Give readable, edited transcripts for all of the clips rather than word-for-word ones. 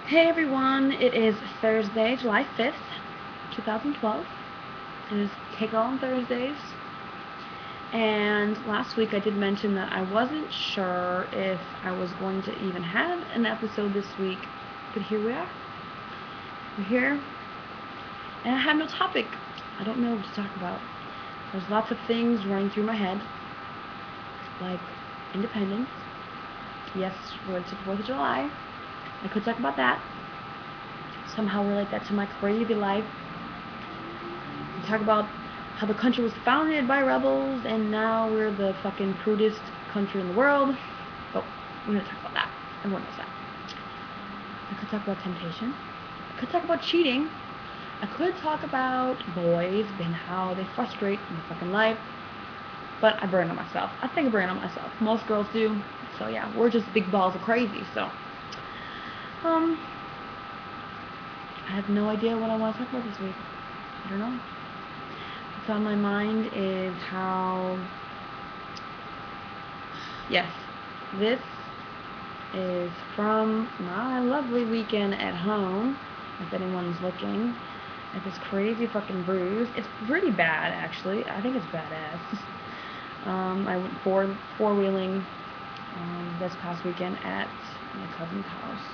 Hey everyone, it is Thursday, July 5th, 2012. It is Take It All on Thursdays. And last week I did mention that I wasn't sure if I was going to even have an episode this week, but here we are. We're here, and I have no topic. I don't know what to talk about. There's lots of things running through my head, like independence. Yes, we're into 4th of July. I could talk about that. Somehow relate that to my crazy life. Talk about how the country was founded by rebels and now we're the fucking crudest country in the world. But we're gonna talk about that. Everyone knows that. I could talk about temptation. I could talk about cheating. I could talk about boys and how they frustrate my fucking life. But I burn on myself. I think I burn on myself. Most girls do. So yeah, we're just big balls of crazy. So I have no idea what I want to talk about this week. I don't know. What's on my mind is how, yes, this is from my lovely weekend at home, if anyone's looking at this crazy fucking bruise. It's pretty bad, actually. I think it's badass. I went four-wheeling this past weekend at my cousin's house,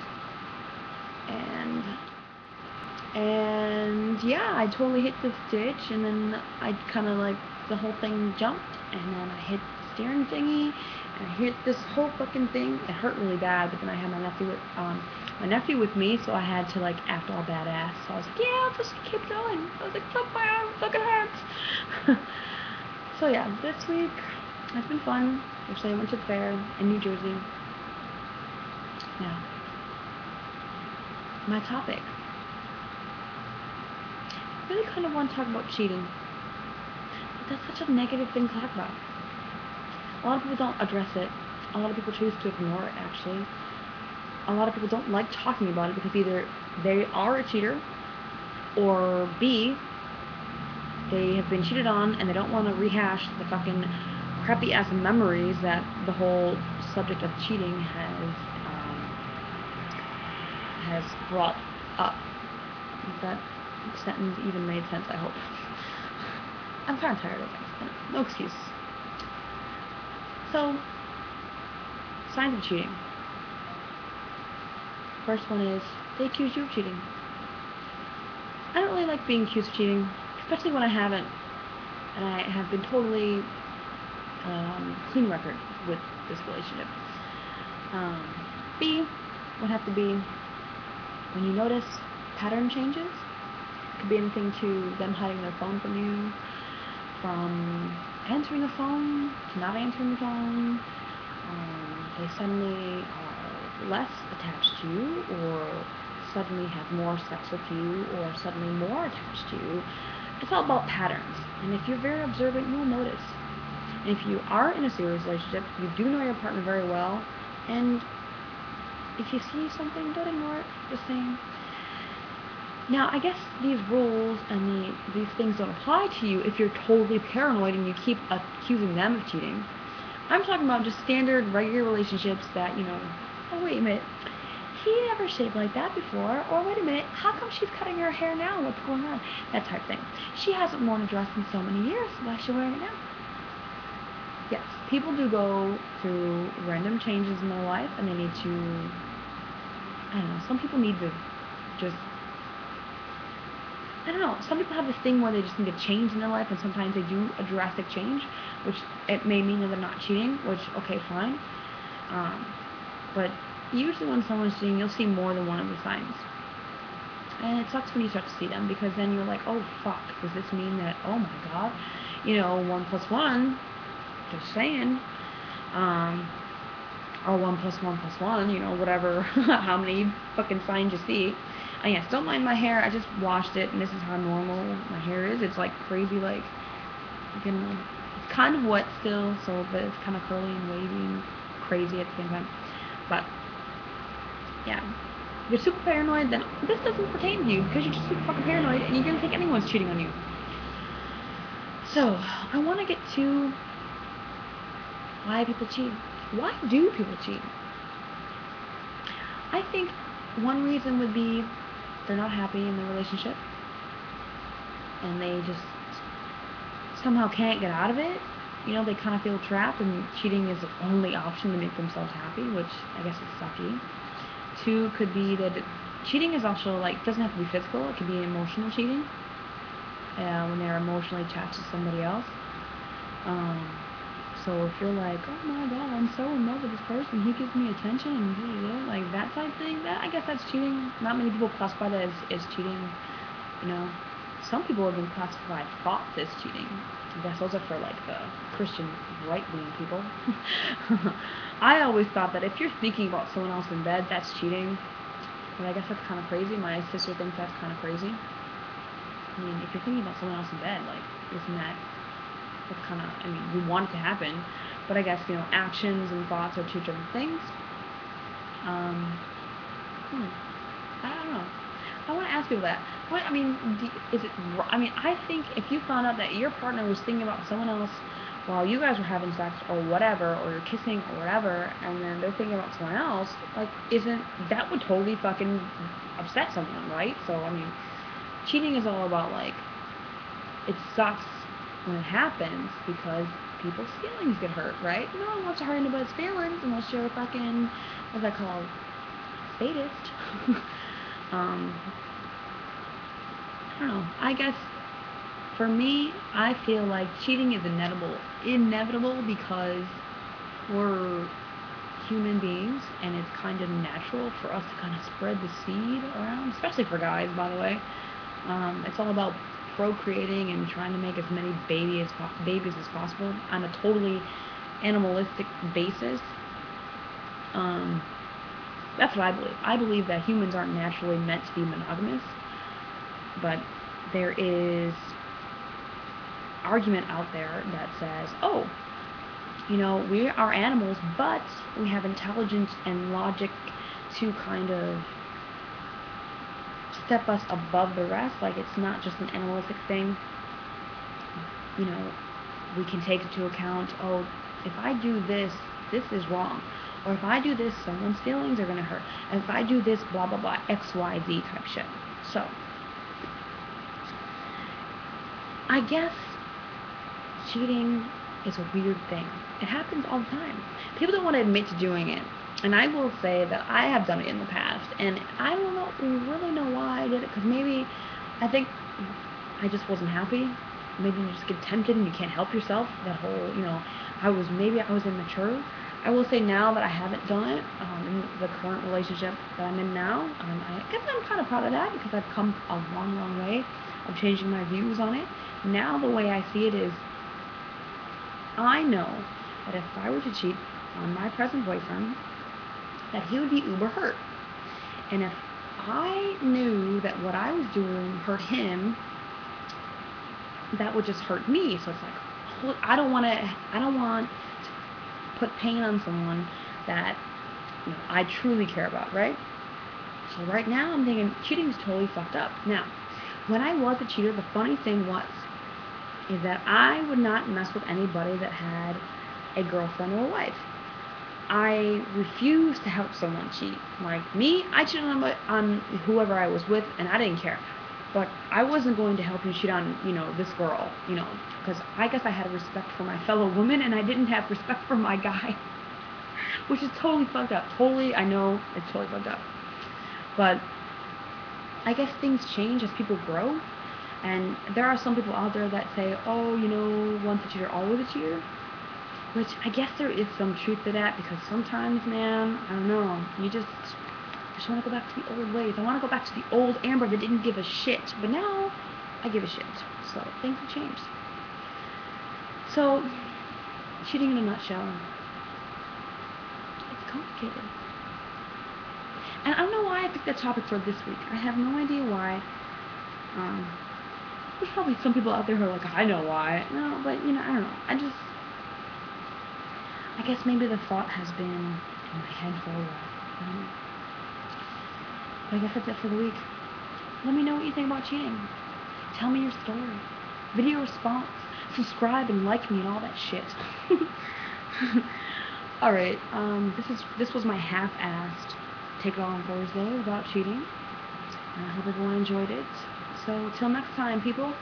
and yeah, I totally hit the ditch, and then I kind of like the whole thing jumped, and then I hit the steering thingy, and I hit this whole fucking thing. It hurt really bad, but then I had my nephew with me, so I had to like act all badass. So I was like, yeah, I'll just keep going. I was like, fuck my arm, fucking hurts. So yeah, this week has been fun. Actually, I went to the fair in New Jersey. Now, my topic. I really kind of want to talk about cheating, but that's such a negative thing to talk about. A lot of people don't address it. A lot of people choose to ignore it, actually. A lot of people don't like talking about it because either they are a cheater, or B, they have been cheated on and they don't want to rehash the fucking crappy ass memories that the whole subject of cheating has brought up. If that sentence even made sense, I hope. I'm kind of tired of it. No excuse. So, signs of cheating. First one is they accuse you of cheating. I don't really like being accused of cheating, especially when I haven't, and I have been totally clean record with this relationship. B would have to be when you notice pattern changes. It could be anything to them hiding their phone from you, from answering the phone to not answering the phone. They suddenly are less attached to you, or suddenly have more sex with you, or suddenly more attached to you. It's all about patterns, and if you're very observant, you'll notice. And if you are in a serious relationship, you do know your partner very well, and if you see something, don't ignore it. Just saying. Now, I guess these rules and these things don't apply to you if you're totally paranoid and you keep accusing them of cheating. I'm talking about just standard, regular relationships that, oh, wait a minute, he never shaved like that before, or wait a minute, how come she's cutting her hair now? What's going on? That type of thing. She hasn't worn a dress in so many years. Why is she wearing it now? Yes, people do go through random changes in their life, and they need to, I don't know, some people need to just, I don't know, some people have this thing where they just need a change in their life, and sometimes they do a drastic change, which it may mean that they're not cheating, which, okay, fine. But usually when someone's cheating, you'll see more than one of the signs. And it sucks when you start to see them, because then you're like, oh, fuck, does this mean that, oh my god, 1 plus 1, just saying, or 1 plus 1 plus 1, whatever, how many fucking signs you see. And yes, don't mind my hair, I just washed it, and this is how normal my hair is. It's like crazy, like, it's kind of wet still, but it's kind of curly and wavy and crazy at the same time. But, yeah. If you're super paranoid, then this doesn't pertain to you, because you're just super fucking paranoid, and you're gonna think anyone's cheating on you. So, I want to get to why people cheat. Why do people cheat? I think one reason would be they're not happy in the relationship and they just somehow can't get out of it. You know, they kind of feel trapped, and cheating is the only option to make themselves happy, which I guess is sucky. Two could be that cheating is also like doesn't have to be physical. It could be emotional cheating when they're emotionally attached to somebody else. Um, so if you're like, oh my god, I'm so in love with this person, he gives me attention, and like that type thing, that I guess that's cheating. Not many people classify that as cheating. You know, some people have been classified thoughts as cheating. I guess those are for like the Christian right-wing people. I always thought that if you're thinking about someone else in bed, that's cheating. But I guess that's kind of crazy. My sister thinks that's kind of crazy. I mean, if you're thinking about someone else in bed, like, isn't that's kind of, I mean, we want it to happen, but I guess, you know, actions and thoughts are two different things. Um, I don't know. I want to ask people that. What, I mean, is it, I mean, I think if you found out that your partner was thinking about someone else while you guys were having sex or whatever, or you're kissing or whatever, and then they're thinking about someone else, like, isn't, that would totally fucking upset someone, right? So, I mean, cheating is all about, like, it sucks when it happens because people's feelings get hurt, right? No one wants to hurt anybody's feelings unless you're a fucking, what's that called? Sadist. I don't know. I guess for me, I feel like cheating is inevitable because we're human beings and it's kind of natural for us to kind of spread the seed around, especially for guys, by the way. It's all about procreating and trying to make as many babies as possible on a totally animalistic basis. That's what I believe. I believe that humans aren't naturally meant to be monogamous, but there is argument out there that says, oh, you know, we are animals, but we have intelligence and logic to kind of step us above the rest. Like, it's not just an animalistic thing. You know, we can take into account, oh, if I do this, this is wrong. Or if I do this, someone's feelings are going to hurt. And if I do this, blah, blah, blah, X, Y, Z type shit. So, I guess cheating is a weird thing. It happens all the time. People don't want to admit to doing it. And I will say that I have done it in the past. And I don't really know why I did it. Because maybe, I think I just wasn't happy. Maybe you just get tempted and you can't help yourself. That whole, you know, maybe I was immature. I will say now that I haven't done it in the current relationship that I'm in now, I guess I'm kind of proud of that because I've come a long, long way of changing my views on it. Now the way I see it is, I know that if I were to cheat on my present boyfriend, that he would be uber hurt. And if I knew that what I was doing hurt him, that would just hurt me. So it's like, I don't want to put pain on someone that, you know, I truly care about, right? So right now I'm thinking cheating is totally fucked up. Now, when I was a cheater, the funny thing is that I would not mess with anybody that had a girlfriend or a wife. I refuse to help someone cheat. Like me, I cheated on whoever I was with, and I didn't care. But I wasn't going to help you cheat on, you know, this girl, you know, because I guess I had respect for my fellow woman, and I didn't have respect for my guy, which is totally fucked up. Totally, I know, it's totally fucked up. But I guess things change as people grow, and there are some people out there that say, oh, you know, once a cheater, always a cheater. Which I guess there is some truth to that, because sometimes, man, I don't know, you just want to go back to the old ways. I want to go back to the old Amber that didn't give a shit. But now, I give a shit. So, things have changed. So, cheating in a nutshell. It's complicated. And I don't know why I picked that topic for this week. I have no idea why. There's probably some people out there who are like, I know why. No, but, you know, I don't know. I guess maybe the thought has been in my head for a while. But I guess that's it for the week. Let me know what you think about cheating. Tell me your story. Video response. Subscribe and like me and all that shit. Alright, this was my half-assed Take It All on Thursday without cheating. And I hope everyone enjoyed it. So, till next time, people,